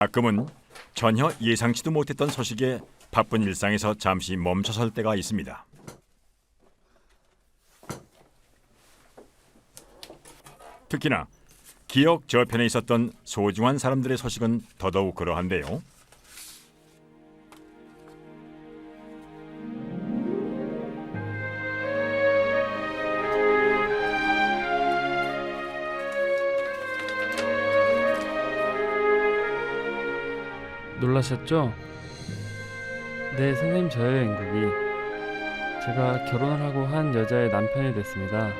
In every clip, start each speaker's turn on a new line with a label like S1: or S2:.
S1: 가끔은 전혀 예상치도 못했던 소식에 바쁜 일상에서 잠시 멈춰설 때가 있습니다. 특히나 기억 저편에 있었던 소중한 사람들의 소식은 더더욱 그러한데요.
S2: 놀라셨죠? 네, 선생님, 저예요, 앵국이. 제가 결혼을 하고 한 여자의 남편이 됐습니다.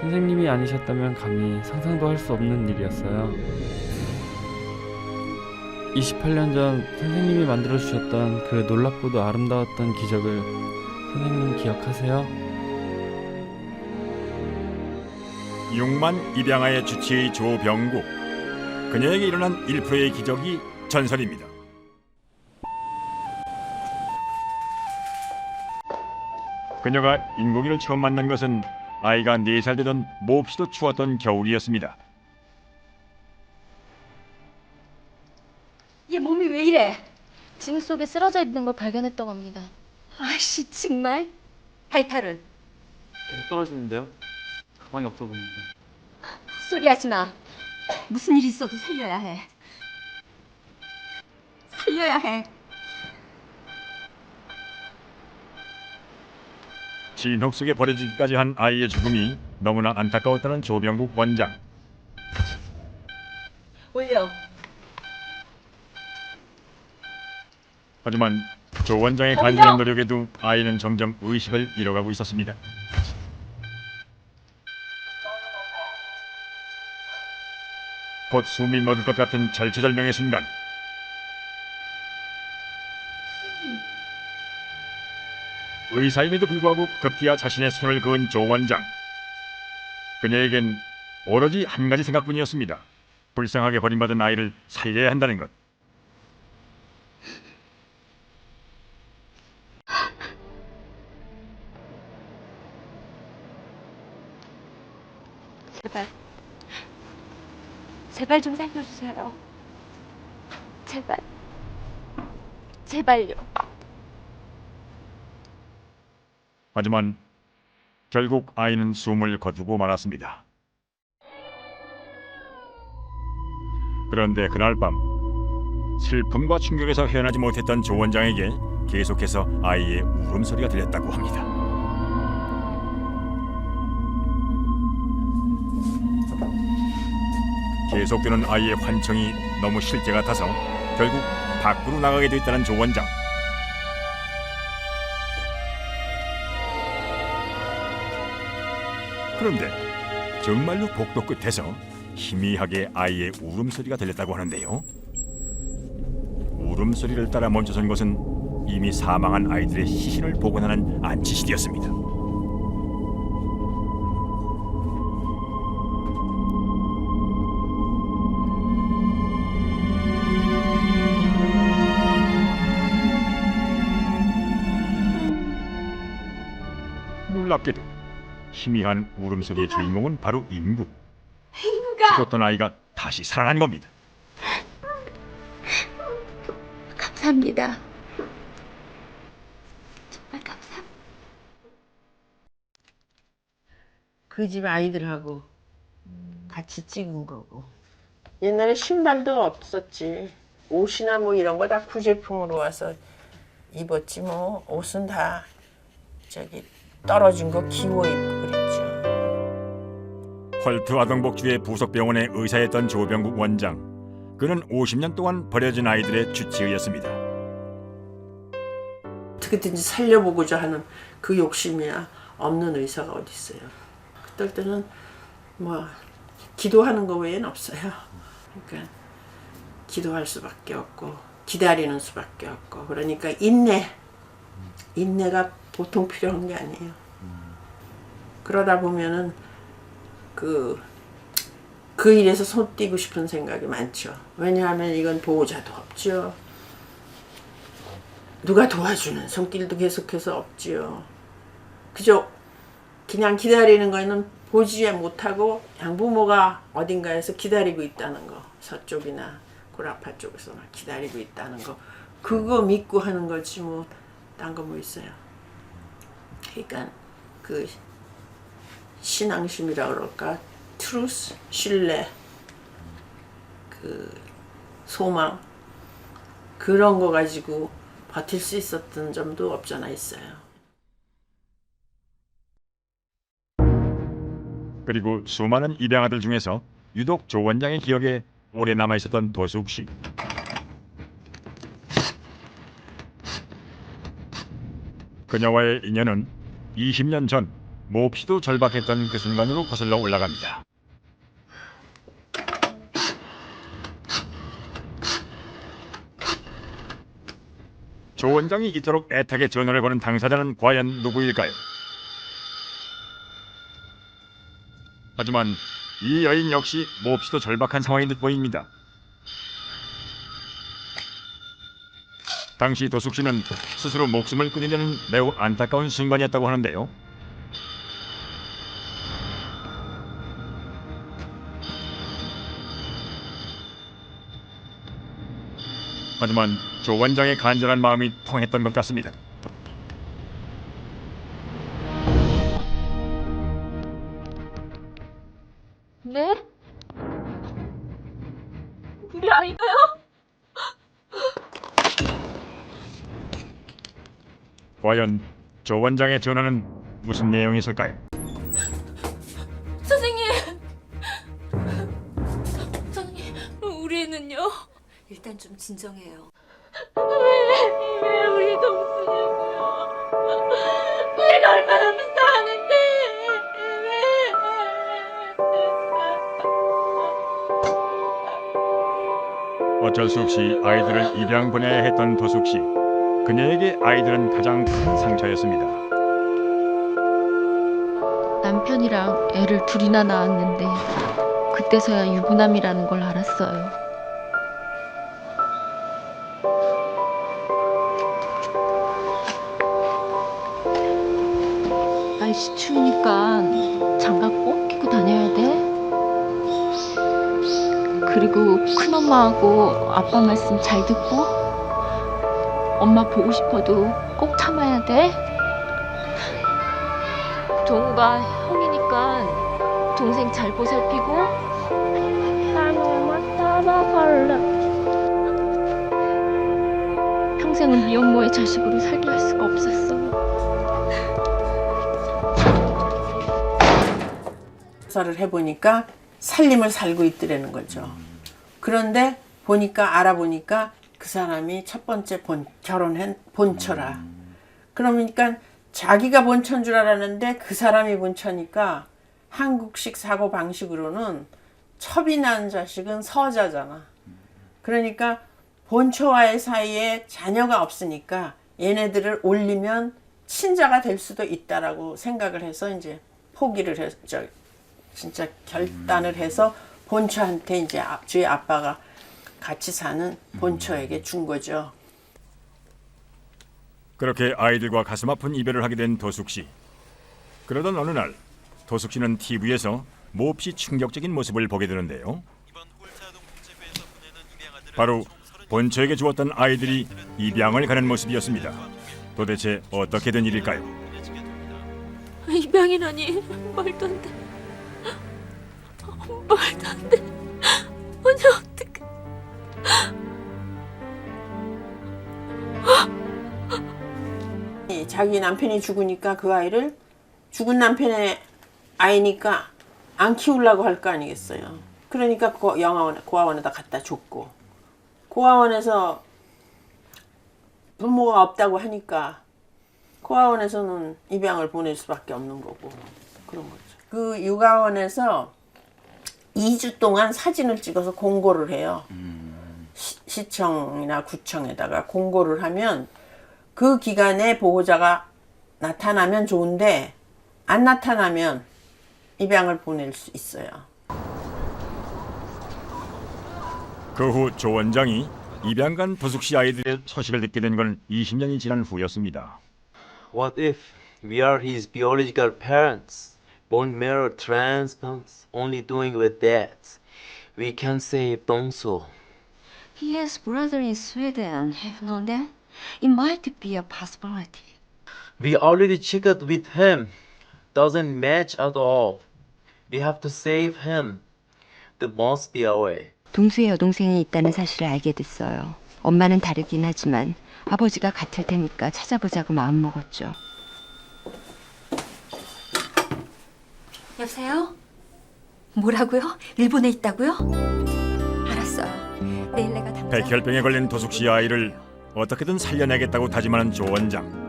S2: 선생님이 아니셨다면 감히 상상도 할 수 없는 일이었어요. 28년 전 선생님이 만들어주셨던 그 놀랍고도 아름다웠던 기적을 선생님 기억하세요?
S1: 6만 입양아의 주치의 조병국. 그녀에게 일어난 1%의 기적이 전설입니다. 그녀가 인국이를 처음 만난 것은 아이가 4살 되던 몹시도 추웠던 겨울이었습니다.
S3: 얘 몸이 왜 이래?
S4: 짐 속에 쓰러져 있는 걸 발견했다고 합니다.
S3: 아이씨 정말. 발탈은?
S5: 계속 떨어지는데요? 가망이 없어 보입니다.
S3: 헛소리 하지 마. 무슨 일 있어도 살려야 해. 살려야 해.
S1: 진흙 속에 버려지기까지 한 아이의 죽음이 너무나 안타까웠다는 조병국 원장.
S3: 올려.
S1: 하지만 조 원장의 간절한 노력에도 아이는 점점 의식을 잃어가고 있었습니다. 곧 숨이 멎을 것 같은 절체절명의 순간, 의사임에도 불구하고 급기야 자신의 손을 그은 조 원장. 그녀에겐 오로지 한 가지 생각뿐이었습니다. 불쌍하게 버림받은 아이를 살려야 한다는 것.
S3: 제발. 제발 좀 살려주세요. 제발. 제발요.
S1: 하지만 결국 아이는 숨을 거두고 말았습니다. 그런데 그날 밤 슬픔과 충격에서 헤어나지 못했던 조 원장에게 계속해서 아이의 울음소리가 들렸다고 합니다. 계속되는 아이의 환청이 너무 실제 같아서 결국 밖으로 나가게 됐다는 조 원장. 그런데 정말로 복도 끝에서 희미하게 아이의 울음소리가 들렸다고 하는데요. 울음소리를 따라 멈춰선 것은 이미 사망한 아이들의 시신을 보관하는 안치실이었습니다. 놀랍게도 희미한 울음소리의 주인공은 바로 인국. 죽었던 아이가 다시 살아난 겁니다.
S3: 감사합니다. 정말 감사합니다.
S6: 그 집 아이들하고 같이 찍은 거고. 옛날에 신발도 없었지. 옷이나 뭐 이런 거 다 구제품으로 와서 입었지 뭐. 옷은 다 저기 떨어진 거 기워 입고 그랬죠.
S1: 헐트 아동복지회 부속병원의 의사였던 조병국 원장. 그는 50년 동안 버려진 아이들의 주치의였습니다.
S6: 어떻게든지 살려보고자 하는 그 욕심이야 없는 의사가 어디 있어요. 그럴 때는 뭐 기도하는 거 외에는 없어요. 그러니까 기도할 수밖에 없고 기다리는 수밖에 없고. 그러니까 인내가 보통 필요한 게 아니에요. 그러다 보면은 그 일에서 손 떼고 싶은 생각이 많죠. 왜냐하면 이건 보호자도 없죠. 누가 도와주는 손길도 계속해서 없지요. 그저 그냥 기다리는 거는 보지 못하고 그냥 부모가 어딘가에서 기다리고 있다는 거. 서쪽이나 콜아파 쪽에서 막 기다리고 있다는 거 그거 믿고 하는 거지 뭐 딴 거 뭐 있어요. 그러니까 그 신앙심이라 그럴까 트루스 신뢰 그 소망 그런 거 가지고 버틸 수 있었던 점도 없잖아 있어요.
S1: 그리고 수많은 입양아들 중에서 유독 조 원장의 기억에 오래 남아 있었던 도숙 씨. 그녀와의 인연은 20년 전 몹시도 절박했던 그 순간으로 거슬러 올라갑니다. 조 원장이 이토록 애타게 전화를 거는 당사자는 과연 누구일까요? 하지만 이 여인 역시 몹시도 절박한 상황인 듯 보입니다. 당시 도숙 씨는 스스로 목숨을 끊으려는 매우 안타까운 순간이었다고 하는데요. 하지만 조 원장의 간절한 마음이 통했던 것 같습니다.
S4: 네?
S3: 우리 아이가요?
S1: 과연 조 원장의 전화는 무슨 내용이었을까요?
S3: 선생님! 선생님, 우리 애는요? 일단 좀 진정해요. 왜 우리 동수냐고요? 우리가 얼마나 불쌍한데
S1: 어쩔 수 없이 아이들을 입양 보내야 했던 도숙 씨. 그녀에게 아이들은 가장 큰 상처였습니다.
S4: 남편이랑 애를 둘이나 낳았는데 그때서야 유부남이라는 걸 알았어요. 날씨 추우니까 장갑 꼭 끼고 다녀야 돼. 그리고 큰엄마하고 아빠 말씀 잘 듣고 엄마 보고 싶어도 꼭 참아야 돼. 동우가 형이니까 동생 잘 보살피고. 난 엄마 따라갈래. 평생은 미혼모의 자식으로 살게 할 수가 없었어.
S6: 조사를 해보니까 살림을 살고 있더라는 거죠. 그런데 보니까 알아보니까 그 사람이 첫 번째 결혼한 본처라. 그러니까 자기가 본처인 줄 알았는데 그 사람이 본처니까 한국식 사고 방식으로는 첩이 난 자식은 서자잖아. 그러니까 본처와의 사이에 자녀가 없으니까 얘네들을 올리면 친자가 될 수도 있다라고 생각을 해서 이제 포기를 했죠. 진짜 결단을 해서 본처한테 이제 저희 아빠가 같이 사는 본처에게 준 거죠.
S1: 그렇게 아이들과 가슴 아픈 이별을 하게 된 도숙 씨. 그러던 어느 날 도숙 씨는 TV에서 몹시 충격적인 모습을 보게 되는데요. 바로 본처에게 주었던 아이들이 입양을 가는 모습이었습니다. 도대체 어떻게 된 일일까요?
S3: 입양이라니 말도 안 돼. 말도 안 돼. 언니 어떡해.
S6: 자기 남편이 죽으니까 그 아이를 죽은 남편의 아이니까 안 키우려고 할 거 아니겠어요. 그러니까 고아원에다 갖다 줬고 고아원에서 부모가 없다고 하니까 고아원에서는 입양을 보낼 수밖에 없는 거고 그런 거죠. 그 육아원에서 2주 동안 사진을 찍어서 공고를 해요. 시청이나 구청에다가 공고를 하면 그 기간에 보호자가 나타나면 좋은데 안 나타나면 입양을 보낼 수 있어요.
S1: 그 후 조 원장이 입양 간 도숙 씨 아이들의 소식을 듣게 된 건 20년이 지난 후였습니다.
S7: What if we are his biological parents? Bone marrow transplants only doing with that. We can save Dongso.
S3: He has brother in Sweden. Have you known that? It might be a possibility.
S7: We already checked with him. Doesn't match at all. We have to save him. There must be a way.
S8: 동수의 여동생이 있다는 사실을 알게 됐어요. 엄마는 다르긴 하지만 아버지가 같을 테니까 찾아보자고 마음먹었죠.
S3: 여보세요? 뭐라고요? 일본에 있다고요? 알았어요. 내일 내가 당장...
S1: 백혈병에 걸린 도숙 씨의 아이를 어떻게든 살려내겠다고 다짐하는 조 원장.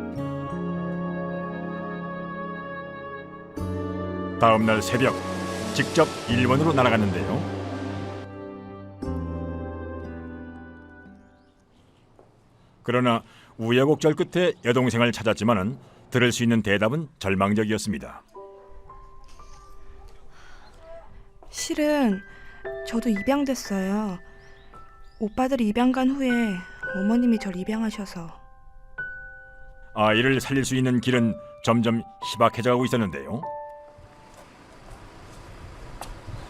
S1: 다음 날 새벽 직접 일본으로 날아갔는데요. 그러나 우여곡절 끝에 여동생을 찾았지만은 들을 수 있는 대답은 절망적이었습니다.
S9: 실은 저도 입양됐어요. 오빠들이 입양 간 후에 어머님이 절 입양하셔서.
S1: 아이를 살릴 수 있는 길은 점점 희박해져가고 있었는데요.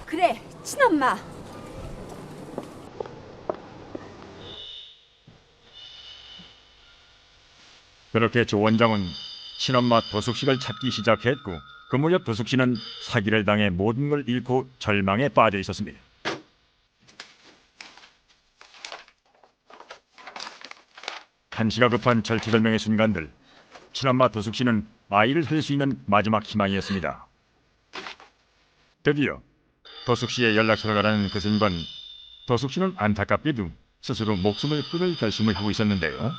S3: 그래, 친엄마.
S1: 그렇게 조 원장은 친엄마 도숙 씨를 찾기 시작했고 그 무렵 도숙 씨는 사기를 당해 모든 걸 잃고 절망에 빠져 있었습니다. 한시가 급한 절체절명의 순간들, 친엄마 도숙 씨는 아이를 살릴 수 있는 마지막 희망이었습니다. 드디어 도숙 씨의 연락처를 알아낸 그 순간, 도숙 씨는 안타깝게도 스스로 목숨을 끊을 결심을 하고 있었는데요.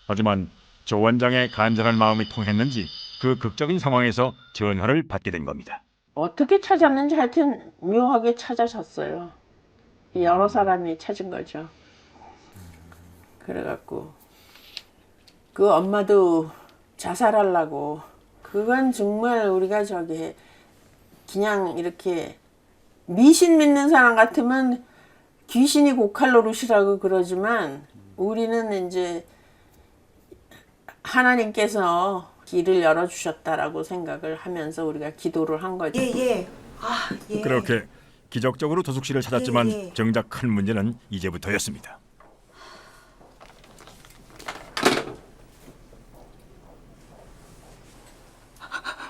S1: 하지만 조 원장의 간절한 마음이 통했는지 그 극적인 상황에서 전화를 받게 된 겁니다.
S6: 어떻게 찾았는지 하여튼 묘하게 찾아졌어요. 여러 사람이 찾은 거죠. 그래갖고 그 엄마도 자살하려고, 그건 정말 우리가 저기 그냥 이렇게 미신 믿는 사람 같으면 귀신이 고칼 노릇이라고 그러지만 우리는 이제 하나님께서 길을 열어주셨다라고 생각을 하면서 우리가 기도를 한 거죠.
S1: 그렇게 기적적으로 도숙 씨를 찾았지만 정작 큰 문제는 이제부터였습니다.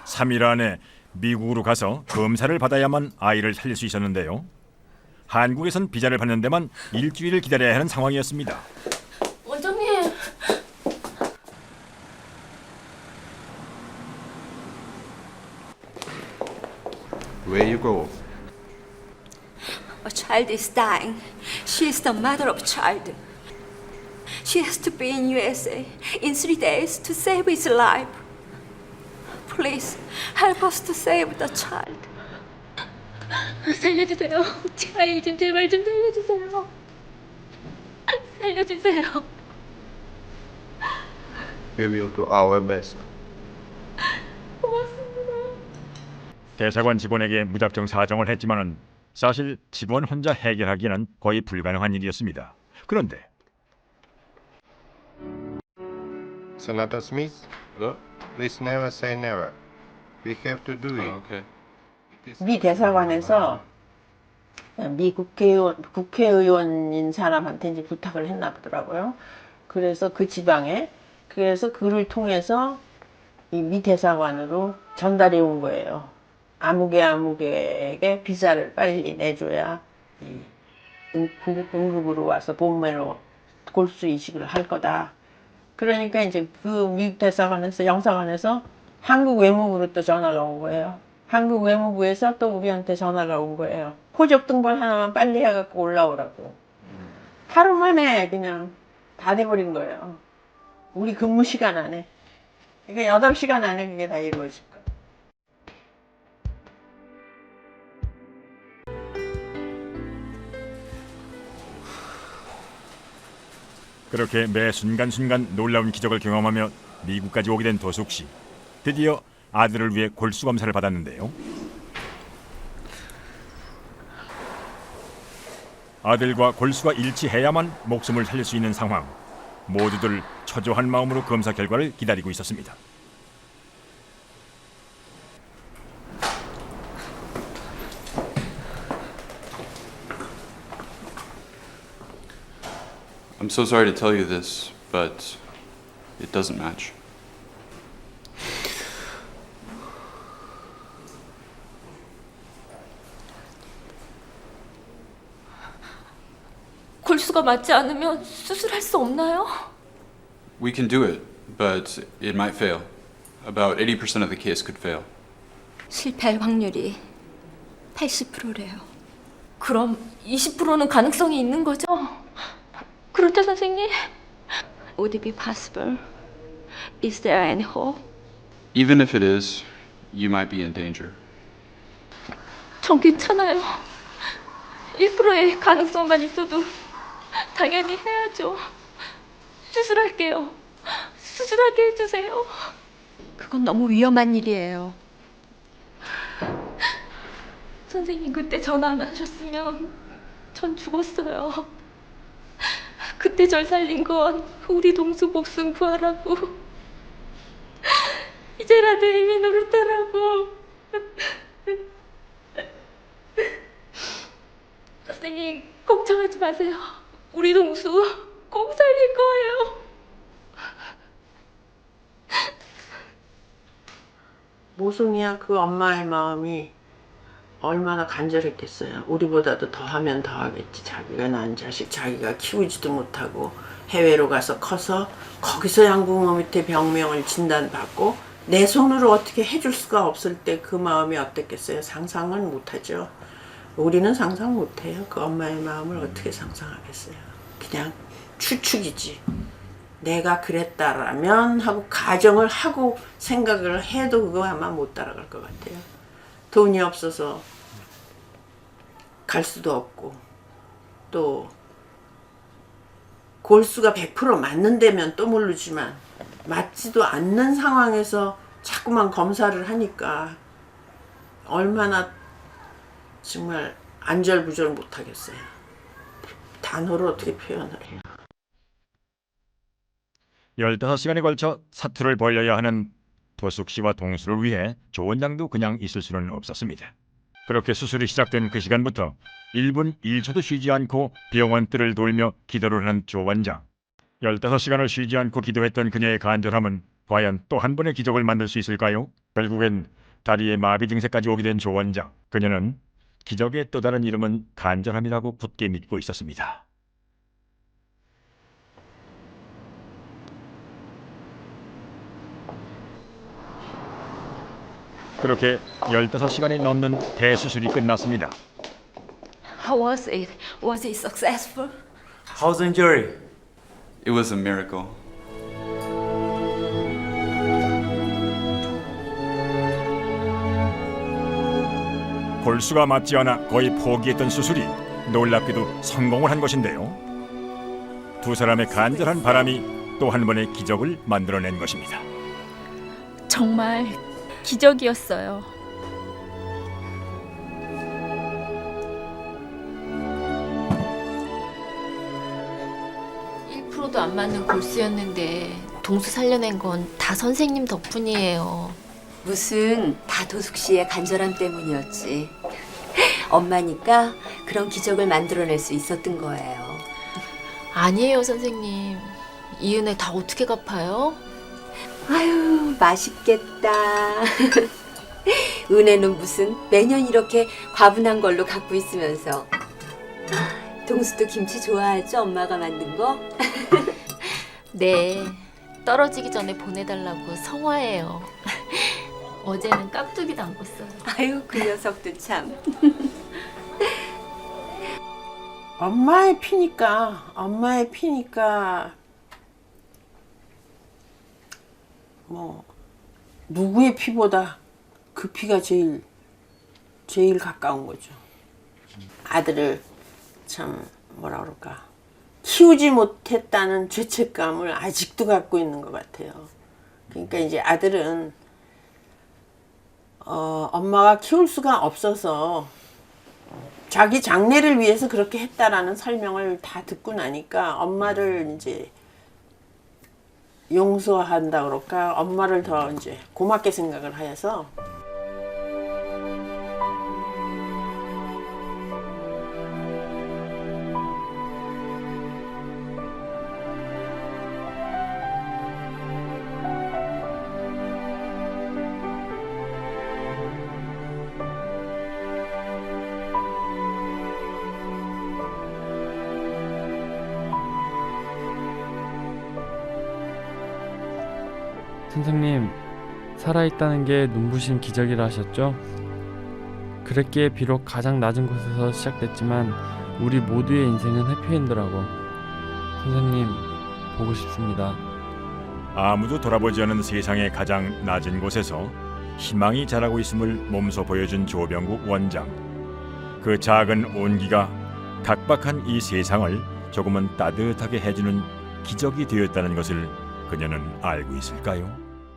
S1: 삼 일 안에 미국으로 가서 검사를 받아야만 아이를 살릴 수 있었는데요. 한국에선 비자를 받는 데만 일주일을 기다려야 하는 상황이었습니다.
S3: 원장님.
S10: Where you go?
S3: A child is dying. She is the mother of a child. She has to be in USA in 3 days to save his life. Please help us to save the child. 살려주세요. 제 아이 좀 제발 좀 살려주세요. 살려주세요.
S10: We will do our best.
S1: 대사관 직원에게 무작정 사정을 했지만은 사실 직원 혼자 해결하기는 거의 불가능한 일이었습니다. 그런데
S10: Senator Smith,
S5: Hello?
S10: please never say never. We have to do it.
S5: Okay.
S6: 미 대사관에서 미 국회의원인 사람한테 이제 부탁을 했나 보더라고요. 그래서 그 지방에, 그래서 그를 통해서 이 미 대사관으로 전달이 온 거예요. 아무개에게 비자를 빨리 내줘야 이 응급으로 와서 본매로 골수 이식을 할 거다. 그러니까 이제 그 미국 대사관에서, 영사관에서 한국 외무부로 또 전화가 온 거예요. 한국 외무부에서 또 우리한테 전화가 온 거예요. 호적 등본 하나만 빨리 해갖고 올라오라고. 하루 만에 그냥 다 돼버린 거예요. 우리 근무 시간 안에. 그러니까 8시간 안에 그게 다 이루어질 거예요.
S1: 그렇게 매 순간순간 놀라운 기적을 경험하며 미국까지 오게 된 도숙 씨. 드디어 아들을 위해 골수 검사를 받았는데요. 아들과 골수가 일치해야만 목숨을 살릴 수 있는 상황. 모두들 초조한 마음으로 검사 결과를 기다리고 있었습니다.
S5: I'm so sorry to tell you this, but it doesn't match.
S3: 골수가 맞지 않으면 수술할 수 없나요?
S5: We can do it, but it might fail. About 80% of the case could fail.
S3: 실패할 확률이 80%래요. 그럼 20%는 가능성이 있는 거죠? 그렇죠, 선생님?
S4: Would it be possible? Is there any hope?
S5: Even if it is, you might be in danger.
S3: 전 괜찮아요. 1%의 가능성만 있어도 당연히 해야죠. 수술할게요. 수술하게 해주세요.
S8: 그건 너무 위험한 일이에요.
S3: 선생님 그때 전화 안 하셨으면 전 죽었어요. 그때 절 살린 건 우리 동수 목숨 구하라고. 이제라도 힘이 노릇하라고. 선생님 걱정하지 마세요. 우리 동수 꼭 살릴 거예요.
S6: 모순이야. 그 엄마의 마음이 얼마나 간절했겠어요. 우리보다도 더 하면 더 하겠지. 자기가 낳은 자식 자기가 키우지도 못하고 해외로 가서 커서 거기서 양부모 밑에 병명을 진단받고 내 손으로 어떻게 해줄 수가 없을 때 그 마음이 어땠겠어요. 상상은 못하죠. 우리는 상상 못해요. 그 엄마의 마음을 어떻게 상상하겠어요. 그냥 추측이지. 내가 그랬다라면 하고 가정을 하고 생각을 해도 그거 아마 못 따라갈 것 같아요. 돈이 없어서 갈 수도 없고 또 골수가 100% 맞는다면 또 모르지만 맞지도 않는 상황에서 자꾸만 검사를 하니까 얼마나 정말 안절부절 못하겠어요. 단어로 어떻게 표현을 해요.
S1: 15시간에 걸쳐 사투를 벌여야 하는 도숙 씨와 동수를 위해 조 원장도 그냥 있을 수는 없었습니다. 그렇게 수술이 시작된 그 시간부터 1분 1초도 쉬지 않고 병원 뜰을 돌며 기도를 하는 조 원장. 15시간을 쉬지 않고 기도했던 그녀의 간절함은 과연 또 한 번의 기적을 만들 수 있을까요? 결국엔 다리에 마비 증세까지 오게 된 조 원장. 그녀는 기적의 또 다른 이름은 간절함이라고 굳게 믿고 있었습니다. 그렇게 15시간이 넘는 대수술이 끝났습니다.
S3: How was it? Was it successful?
S7: How's the injury?
S5: It was a miracle.
S1: 골수가 맞지 않아 거의 포기했던 수술이 놀랍게도 성공을 한 것인데요. 두 사람의 간절한 바람이 또 한 번의 기적을 만들어낸 것입니다.
S3: 정말 기적이었어요.
S11: 도 안 맞는 골수였는데 동수 살려낸 건 다 선생님 덕분이에요.
S8: 무슨 다 도숙 씨의 간절함 때문이었지. 엄마니까 그런 기적을 만들어낼 수 있었던 거예요.
S11: 아니에요, 선생님. 이 은혜 다 어떻게 갚아요?
S8: 아유, 맛있겠다. 은혜는 무슨 매년 이렇게 과분한 걸로 갖고 있으면서. 동수도 김치 좋아하죠? 엄마가 만든 거?
S11: 네, 떨어지기 전에 보내달라고 성화해요. 어제는 깍두기 담궜어요.
S8: 아유, 그 녀석도 참.
S6: 엄마의 피니까 뭐 누구의 피보다 그 피가 제일 가까운 거죠. 아들을 참 뭐라 그럴까 키우지 못했다는 죄책감을 아직도 갖고 있는 것 같아요. 그러니까 이제 아들은 엄마가 키울 수가 없어서 자기 장래를 위해서 그렇게 했다라는 설명을 다 듣고 나니까 엄마를 이제 용서한다 그럴까 엄마를 더 이제 고맙게 생각을 해서
S2: 선생님, 살아있다는 게 눈부신 기적이라 하셨죠? 그랬기에 비록 가장 낮은 곳에서 시작됐지만 우리 모두의 인생은 해피엔드라고. 선생님, 보고 싶습니다.
S1: 아무도 돌아보지 않은 세상의 가장 낮은 곳에서 희망이 자라고 있음을 몸소 보여준 조병국 원장. 그 작은 온기가 각박한 이 세상을 조금은 따뜻하게 해주는 기적이 되었다는 것을 그녀는 알고 있을까요?